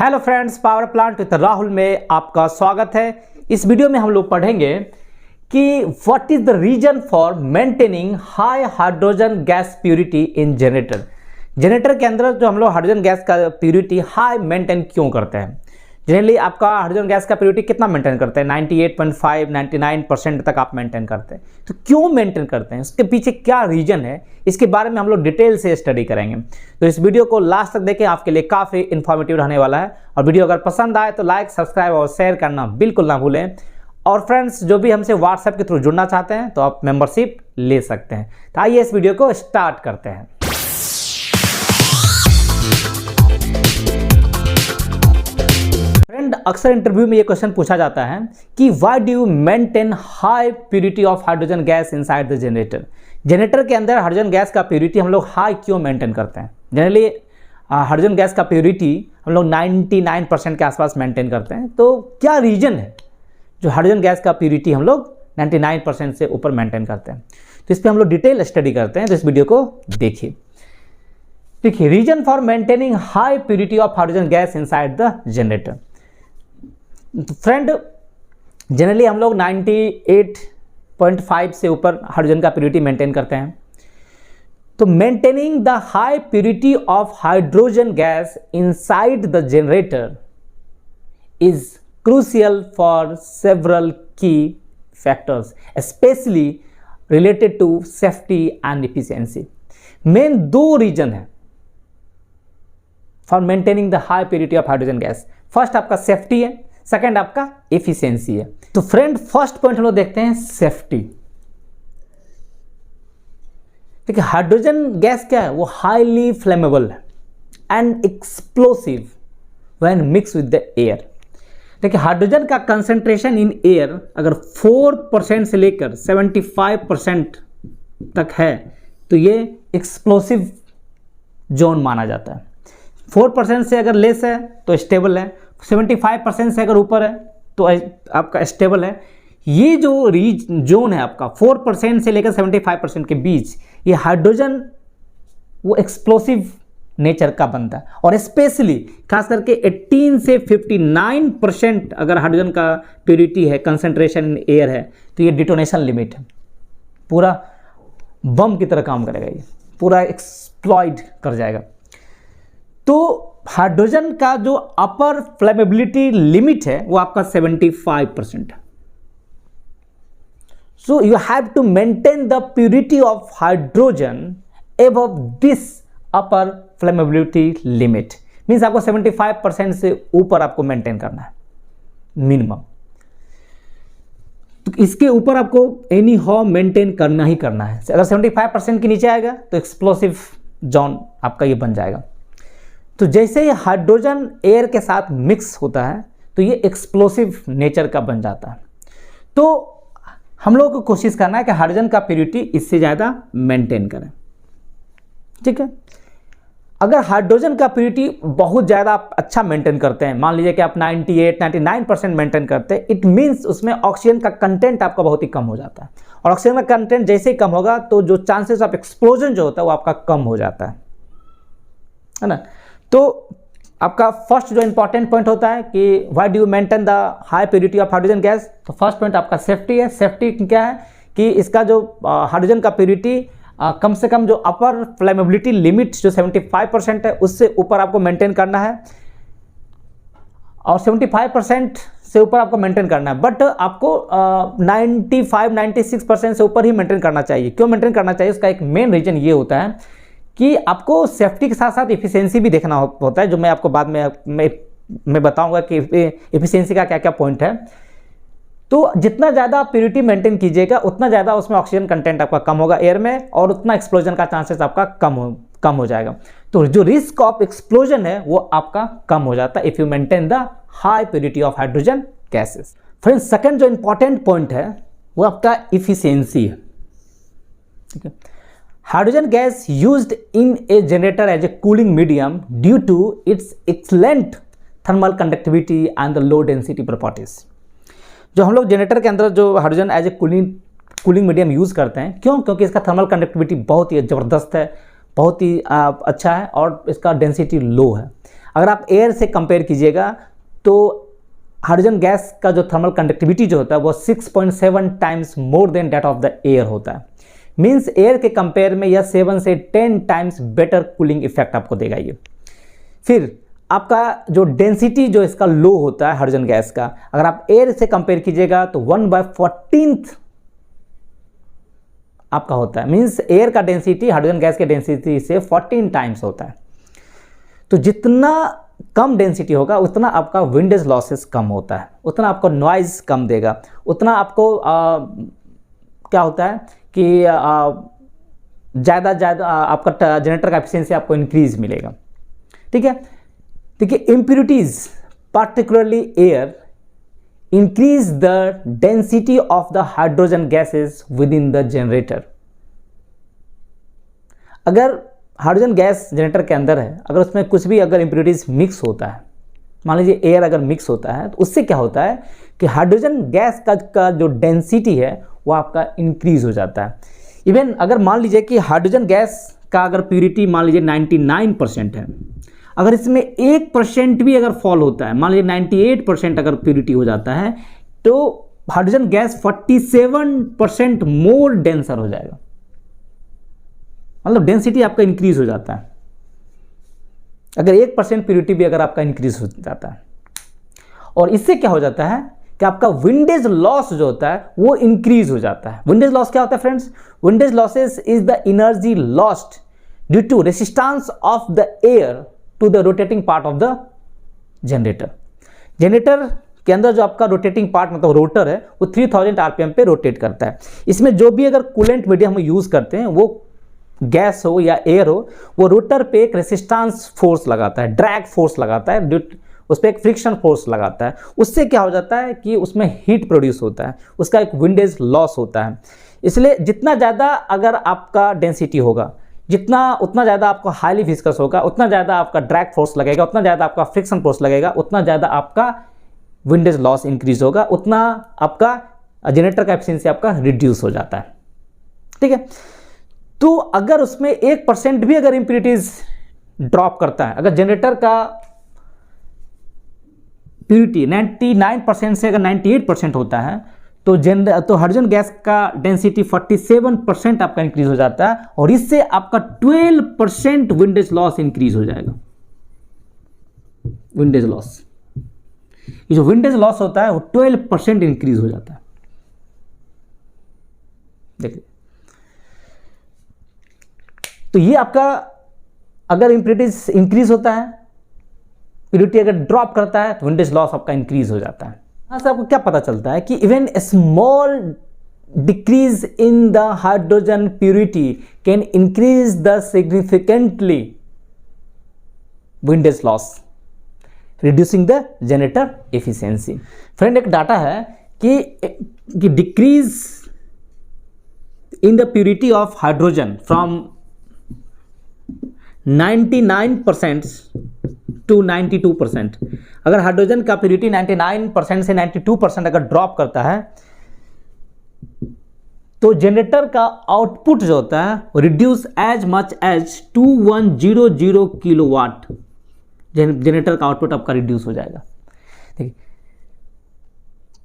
Hello friends, power plant with Rahul में आपका स्वागत है। इस वीडियो में हम लोग पढ़ेंगे कि what is the reason for maintaining high hydrogen gas purity in generator. Generator के अंदर जो हम लोग हाइड्रोजन गैस का प्यूरिटी हाई मेंटेन क्यों करते हैं। जनरली आपका हाइड्रोजन गैस का प्यूरिटी कितना मेंटेन करते हैं? 98.5 99% तक आप मेंटेन करते हैं। तो क्यों मेंटेन करते हैं, उसके पीछे क्या रीजन है, इसके बारे में हम लोग डिटेल से स्टडी करेंगे। तो इस वीडियो को लास्ट तक देखें, आपके लिए काफ़ी इन्फॉर्मेटिव रहने वाला है। और वीडियो अगर पसंद आए तो लाइक, सब्सक्राइब और शेयर करना बिल्कुल ना भूलें। और फ्रेंड्स, जो भी हमसे व्हाट्सएप के थ्रू जुड़ना चाहते हैं तो आप मेंबरशिप ले सकते हैं। तो आइए इस वीडियो को स्टार्ट करते हैं। फ्रेंड, अक्सर इंटरव्यू में ये क्वेश्चन पूछा जाता है कि why do you maintain high purity of hydrogen gas inside the generator. Generator के अंदर हाइड्रोजन गैस का प्यूरिटी हम लोग हाई क्यों मेंटेन करते हैं? जनरली हाइड्रोजन गैस का प्यूरिटी हम लोग 99% के आसपास मेंटेन करते हैं। तो क्या रीजन है जो हाइड्रोजन गैस का प्यूरिटी हम लोग 99% से ऊपर मेंटेन करते हैं? तो इस पर हम लोग डिटेल स्टडी करते हैं। तो इस वीडियो को देखिए। Reason for maintaining high purity of hydrogen gas inside the generator. Friend, generally हम लोग 98.5 से ऊपर हाइड्रोजन का प्यूरिटी मेंटेन करते हैं। तो maintaining the high purity of hydrogen gas inside the generator is crucial for several key factors specially related to safety and efficiency. Main दो reason है for maintaining the high purity of hydrogen gas. First आपका safety है, second आपका efficiency है। तो friend, first point हम लोग देखते हैं सेफ्टी। ठीक है, हाइड्रोजन गैस क्या है? वो हाईली फ्लेमेबल है and explosive when mix with the air. देखिए, हाइड्रोजन का कंसंट्रेशन इन एयर अगर 4% से लेकर 75% तक है तो ये एक्सप्लोसिव जोन माना जाता है। 4% से अगर लेस है तो स्टेबल है, 75% से अगर ऊपर है तो आपका स्टेबल है। ये जो जोन है आपका 4% से लेकर 75% के बीच, ये हाइड्रोजन वो एक्सप्लोसिव नेचर का बनता है। और स्पेशली खास करके 18 से 59% अगर हाइड्रोजन का प्यूरिटी है, कंसंट्रेशन इन एयर है, तो ये डिटोनेशन लिमिट है। पूरा बम की तरह काम करेगा, ये पूरा एक्सप्लॉइड कर जाएगा। तो हाइड्रोजन का जो अपर फ्लेमेबिलिटी लिमिट है वो आपका 75% है। So you have to maintain the purity of hydrogen above this upper flammability limit. Means आपको 75% से ऊपर आपको मेंटेन करना है मिनिमम। तो इसके ऊपर आपको एनी हाउ मेंटेन करना ही करना है। अगर 75% के नीचे आएगा तो एक्सप्लोसिव जोन आपका ये बन जाएगा। तो जैसे ही हाइड्रोजन एयर के साथ मिक्स होता है तो ये एक्सप्लोसिव नेचर का बन जाता है। तो हम लोगों को कोशिश करना है कि हाइड्रोजन का प्यूरिटी इससे ज़्यादा मेंटेन करें। ठीक है, अगर हाइड्रोजन का प्यूरिटी बहुत ज़्यादा आप अच्छा मेंटेन करते हैं, मान लीजिए कि आप 98-99% मेंटेन करते हैं, इट मीन्स उसमें ऑक्सीजन का कंटेंट आपका बहुत ही कम हो जाता है। और ऑक्सीजन का कंटेंट जैसे ही कम होगा तो जो चांसेस ऑफ एक्सप्लोजन जो होता है वो आपका कम हो जाता है ना। तो आपका फर्स्ट जो इंपॉर्टेंट पॉइंट होता है कि why do you maintain the high purity of hydrogen gas. तो फर्स्ट पॉइंट आपका सेफ्टी है। सेफ्टी क्या है कि इसका जो हाइड्रोजन का प्यूरिटी कम से कम जो अपर फ्लेमेबिलिटी लिमिट जो 75% है उससे ऊपर आपको मेंटेन करना है। और 75% से ऊपर आपको मेंटेन करना है, बट आपको 95-96% से ऊपर ही मेंटेन करना चाहिए। क्यों मेंटेन करना चाहिए? उसका एक मेन रीजन ये होता है कि आपको सेफ्टी के साथ साथ एफिशिएंसी भी देखना होता है, जो मैं आपको बाद में मैं बताऊंगा कि एफिशिएंसी का क्या क्या पॉइंट है। तो जितना ज़्यादा प्यूरिटी मेंटेन कीजिएगा उतना ज़्यादा उसमें ऑक्सीजन कंटेंट आपका कम होगा एयर में, और उतना एक्सप्लोजन का चांसेस आपका कम हो जाएगा। तो जो रिस्क ऑफ एक्सप्लोजन है वो आपका कम हो जाता है if you maintain the high purity of hydrogen gases. Friends, second जो इंपॉर्टेंट पॉइंट है वो आपका इफिशियंसी है। ठीक है, hydrogen gas used in a generator as a cooling medium due to its excellent thermal conductivity and the low density properties. जो हम लोग जनरेटर के अंदर जो hydrogen as a cooling medium use करते हैं, क्योंकि इसका थर्मल कंडक्टिविटी बहुत ही ज़बरदस्त है, बहुत ही अच्छा है और इसका डेंसिटी लो है। अगर आप एयर से कंपेयर कीजिएगा तो हाइड्रोजन गैस का जो थर्मल कंडक्टिविटी जो होता है वो 6.7 times more than that of the air होता है। मीन्स एयर के कंपेयर में यह 7 से 10 टाइम्स बेटर कूलिंग इफेक्ट आपको देगा ये। फिर आपका जो डेंसिटी जो इसका लो होता है हाइड्रोजन गैस का, अगर आप एयर से कंपेयर कीजिएगा तो 1/14 आपका होता है। मीन्स एयर का डेंसिटी हाइड्रोजन गैस के डेंसिटी से 14 टाइम्स होता है। तो जितना कम डेंसिटी होगा उतना आपका विंडेज लॉसेस कम होता है, उतना आपको नॉइज कम देगा, उतना आपको क्या होता है कि ज़्यादा आपका जनरेटर का एफिशिएंसी आपको इंक्रीज मिलेगा। ठीक है, देखिए impurities particularly air increase the density of the hydrogen gases within the generator। अगर हाइड्रोजन गैस जनरेटर के अंदर है, अगर उसमें कुछ भी अगर इम्प्यूरिटीज मिक्स होता है, मान लीजिए एयर अगर मिक्स होता है, तो उससे क्या होता है कि हाइड्रोजन गैस का जो डेंसिटी है वो आपका इंक्रीज हो जाता है। इवन अगर मान लीजिए कि हाइड्रोजन गैस का अगर प्यूरिटी मान लीजिए 99% है, अगर इसमें 1% भी अगर फॉल होता है, मान लीजिए 98% अगर प्यूरिटी हो जाता है, तो हाइड्रोजन गैस 47% मोर डेंसर हो जाएगा। मतलब डेंसिटी आपका इंक्रीज हो जाता है अगर 1% प्यूरिटी भी अगर आपका इंक्रीज हो जाता है। और इससे क्या हो जाता है कि आपका विंडेज लॉस जो होता है वो इंक्रीज हो जाता है। विंडेज लॉस क्या होता है friends? Windage losses is the energy lost due to resistance of the air to the rotating part of the generator. Generator के अंदर जो आपका रोटेटिंग पार्ट मतलब रोटर है वो 3000 आरपीएम पे रोटेट करता है। इसमें जो भी अगर कूलेंट मीडियम हम यूज करते हैं, वो गैस हो या एयर हो, वो रोटर पे एक रेसिस्टेंस फोर्स लगाता है, ड्रैग फोर्स लगाता है, उस पर एक फ्रिक्शन फोर्स लगाता है। उससे क्या हो जाता है कि उसमें हीट प्रोड्यूस होता है, उसका एक विंडेज लॉस होता है। इसलिए जितना ज़्यादा अगर आपका डेंसिटी होगा, उतना ज़्यादा आपका हाईली विस्कस होगा, उतना ज़्यादा आपका ड्रैग फोर्स लगेगा, उतना ज़्यादा आपका फ्रिक्शन फोर्स लगेगा, उतना ज़्यादा आपका विंडेज लॉस इंक्रीज होगा, उतना आपका जनरेटर का एफिशिएंसी आपका रिड्यूस हो जाता है। ठीक है, तो अगर उसमें 1% भी अगर इम्प्यूरिटीज ड्रॉप करता है, अगर जनरेटर का प्यूरिटी 99% से अगर 98% होता है, तो हाइड्रोजन गैस का डेंसिटी 47% आपका इंक्रीज हो जाता है, और इससे आपका 12% विंडेज लॉस इंक्रीज हो जाएगा। विंडेज लॉस, ये जो विंडेज लॉस होता है वो 12% इंक्रीज हो जाता है। देखिए, तो ये आपका अगर इम्प्यूरिटीज इंक्रीज होता है, प्यूरिटी अगर ड्रॉप करता है, तो विंडेज लॉस आपका इंक्रीज हो जाता है। यहाँ से आपको क्या पता चलता है कि even a small decrease in the hydrogen purity can increase the significantly windage loss, reducing the generator efficiency. Friend, एक डाटा है कि decrease in the purity of hydrogen from 99% to 92%। अगर हाइड्रोजन का प्यूरिटी 99% से 92% अगर ड्रॉप करता है, तो जनरेटर का आउटपुट जो होता है वो reduce as much as 2100 kilowatt. Generator का आउटपुट आपका रिड्यूस हो जाएगा। देखिए,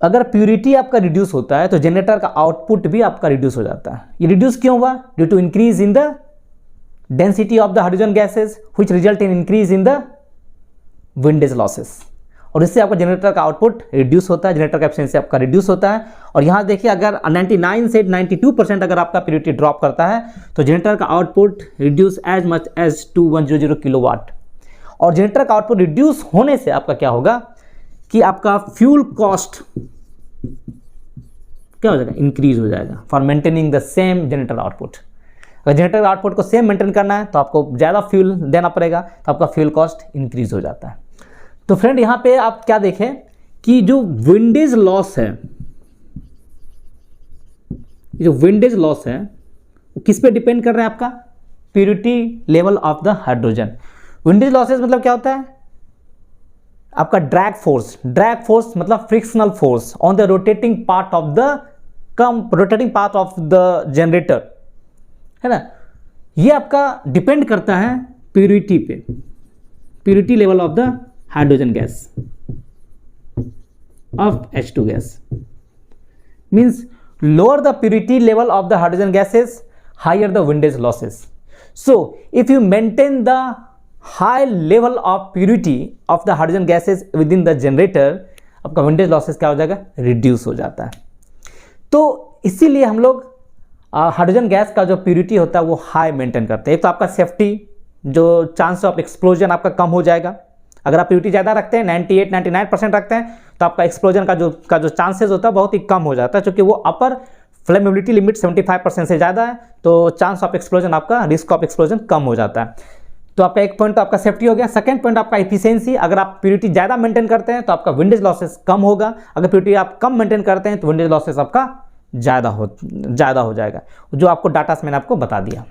अगर प्यूरिटी आपका रिड्यूस होता है तो जनरेटर का आउटपुट भी आपका रिड्यूस हो जाता है। ये रिड्यूस क्यों हुआ? Due to increase in the density of the hydrogen gases which result in increase in the windage losses. और इससे आपका जनरेटर का आउटपुट रिड्यूस होता है, जनरेटर का एफिशिएंसी आपका रिड्यूस होता है। और यहाँ देखिए, अगर 99 से 92% अगर आपका प्यूरिटी ड्रॉप करता है, तो जनरेटर का output reduce as much as 2100 kilowatt. और जनरेटर का आउटपुट रिड्यूस होने से आपका क्या होगा कि आपका फ्यूल कॉस्ट क्या हो जाएगा? इंक्रीज हो जाएगा for maintaining the same generator output. अगर जनरेटर आउटपुट को सेम मेंटेन करना है तो आपको ज़्यादा फ्यूल देना पड़ेगा, तो आपका फ्यूल कॉस्ट इंक्रीज हो जाता है। तो फ्रेंड, यहाँ पे आप क्या देखें कि जो विंडेज लॉस है, जो विंडेज लॉस है वो किस पे डिपेंड कर रहा है? आपका purity level of the hydrogen. Windage losses मतलब क्या होता है? आपका ड्रैग फोर्स मतलब frictional force on the rotating part of the generator, है ना। ये आपका डिपेंड करता है प्यूरिटी पे। Purity level of the hydrogen gas of H2 gas. Means lower the purity level of the hydrogen gases, higher the windage losses. So if you maintain the high level of purity of the hydrogen gases within the generator, आपका windage losses क्या हो जाएगा, reduce हो जाता है. तो इसीलिए हम लोग हाइड्रोजन गैस का जो प्योरिटी होता है वो हाई मेंटेन करते हैं. एक तो आपका सेफ्टी, जो चांस ऑफ एक्सप्लोजन आपका कम हो जाएगा. अगर आप प्योरिटी ज़्यादा रखते हैं, 98-99% रखते हैं, तो आपका एक्सप्लोजन का जो चांसेस होता है बहुत ही कम हो जाता है, क्योंकि वो अपर फ्लेमेबिलिटी लिमिट 75% से ज़्यादा है, तो चांस ऑफ एक्सप्लोजन आपका, रिस्क ऑफ एक्सप्लोजन कम हो जाता है. तो आपका एक पॉइंट तो आपका सेफ्टी हो गया. सेकंड पॉइंट आपका इफिशियंसी. अगर आप प्योरिटी ज़्यादा मेंटेन करते हैं तो आपका विंडेज लॉसेस कम होगा. अगर प्योरिटी आप कम मेंटेन करते हैं तो विंडेज लॉसेस आपका ज़्यादा हो जाएगा, जो आपको डाटा मैंने आपको बता दिया.